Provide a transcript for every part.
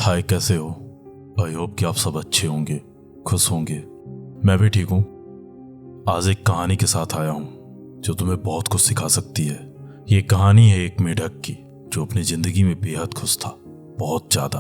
हाय, कैसे हो? I hope कि आप सब अच्छे होंगे, खुश होंगे। मैं भी ठीक हूँ। आज एक कहानी के साथ आया हूँ जो तुम्हें बहुत कुछ सिखा सकती है। ये कहानी है एक मेढक की जो अपनी जिंदगी में बेहद खुश था, बहुत ज्यादा।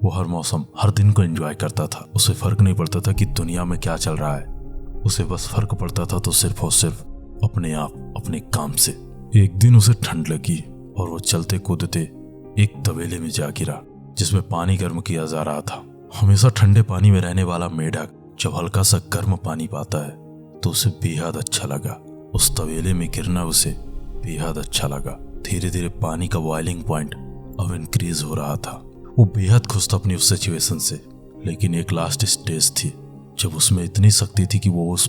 वो हर मौसम, हर दिन को एंजॉय करता था। उसे फर्क नहीं पड़ता था कि दुनिया में क्या चल रहा है। उसे बस फर्क पड़ता था तो सिर्फ और सिर्फ अपने आप, अपने काम से। एक दिन उसे ठंड लगी और वो चलते कूदते एक तबेले में जा गिरा जिसमें पानी गर्म किया जा रहा था। हमेशा ठंडे पानी में रहने वाला मेढक जब हल्का सा गर्म पानी पाता है तो उसे बेहद अच्छा लगा। उस तबेले में गिरना उसे बेहद अच्छा लगा। धीरे धीरे पानी का बॉइलिंग पॉइंट अब इंक्रीज हो रहा था। वो बेहद खुश था अपनी उस सिचुएशन से, लेकिन एक लास्ट स्टेज थी जब उसमें इतनी शक्ति थी कि वो उस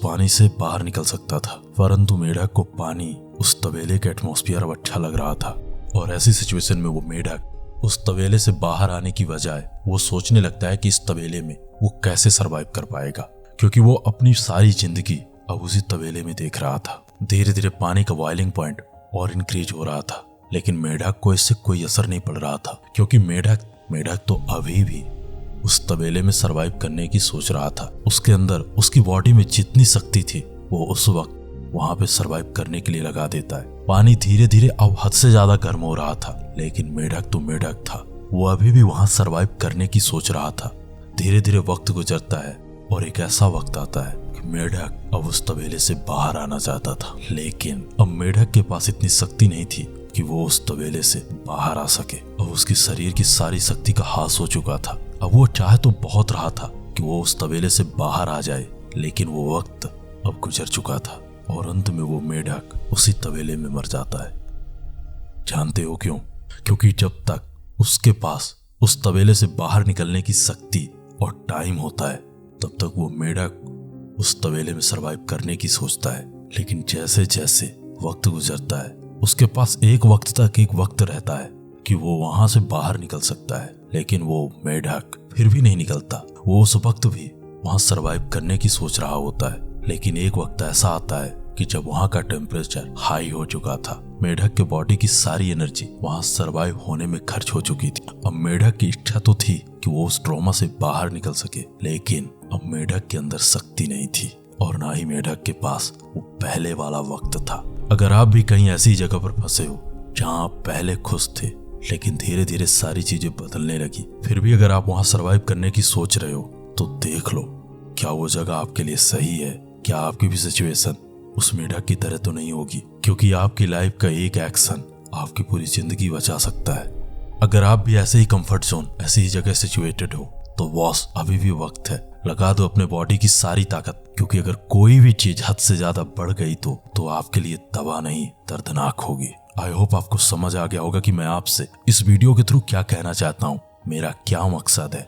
पानी से बाहर निकल सकता था। परंतु मेढक को पानी, उस तबेले का एटमॉस्फेयर अब अच्छा लग रहा था। और ऐसी सिचुएशन में वो मेढक उस तबेले से बाहर आने की बजाय वो सोचने लगता है कि इस तबेले में वो कैसे सरवाइव कर पाएगा, क्योंकि वो अपनी सारी जिंदगी अब उसी तबेले में देख रहा था। धीरे धीरे पानी का बॉइलिंग पॉइंट और इंक्रीज हो रहा था, लेकिन मेढक को इससे कोई असर नहीं पड़ रहा था, क्योंकि मेढक तो अभी भी उस तबेले में सरवाइव करने की सोच रहा था। उसके अंदर, उसकी बॉडी में जितनी शक्ति थी वो उस वक्त वहां पे सरवाइव करने के लिए लगा देता है। पानी धीरे धीरे अब हद से ज्यादा गर्म हो रहा था, लेकिन मेढक तो मेढक था, वो अभी भी वहां सरवाइव करने की सोच रहा था। धीरे धीरे वक्त गुजरता है और एक ऐसा वक्त आता है कि मेढक अब उस तबेले से बाहर आना चाहता था, लेकिन अब मेढक के पास इतनी शक्ति नहीं थी कि वो उस तबेले से बाहर आ सके। अब उसकी शरीर की सारी शक्ति का हास हो चुका था। अब वो चाहे तो बहुत रहा था कि वो उस तबेले से बाहर आ जाए, लेकिन वो वक्त अब गुजर चुका था और अंत में वो मेढक उसी तबेले में मर जाता है। जानते हो क्यों? क्योंकि जब तक उसके पास उस तबेले से बाहर निकलने की शक्ति और टाइम होता है तब तक वो मेढक उस तबेले में सरवाइव करने की सोचता है। लेकिन जैसे जैसे वक्त गुजरता है उसके पास एक वक्त रहता है कि वो वहां से बाहर निकल सकता है, लेकिन वो मेढक फिर भी नहीं निकलता। वो उस वक्त भी वहां सरवाइव करने की सोच रहा होता है, लेकिन एक वक्त ऐसा आता है कि जब वहां का टेम्परेचर हाई हो चुका था। मेढक के बॉडी की सारी एनर्जी वहां सरवाइव होने में खर्च हो चुकी थी। अब मेढक की इच्छा तो थी कि वो उस ट्रॉमा से बाहर निकल सके, लेकिन अब मेढक के अंदर शक्ति नहीं थी और ना ही मेढक के पास वो पहले वाला वक्त था। अगर आप भी कहीं ऐसी जगह पर फंसे हो जहां आप पहले खुश थे, लेकिन धीरे धीरे सारी चीजें बदलने लगी, फिर भी अगर आप वहां सरवाइव करने की सोच रहे हो तो देख लो, क्या वो जगह आपके लिए सही है? क्या आपकी भी सिचुएशन उस मेढक की तरह तो नहीं होगी? क्योंकि आपकी लाइफ का एक एक्शन आपकी पूरी जिंदगी बचा सकता है। अगर आप भी ऐसे ही कंफर्ट जोन, ऐसी ही जगह सिचुएटेड हो तो बॉस, अभी भी वक्त है। लगा दो अपने बॉडी की सारी ताकत, क्योंकि अगर कोई भी चीज हद से ज्यादा बढ़ गई तो आपके लिए दवा नहीं, दर्दनाक होगी। आई होप आपको समझ आ गया होगा कि मैं आपसे इस वीडियो के थ्रू क्या कहना चाहता हूँ, मेरा क्या मकसद है।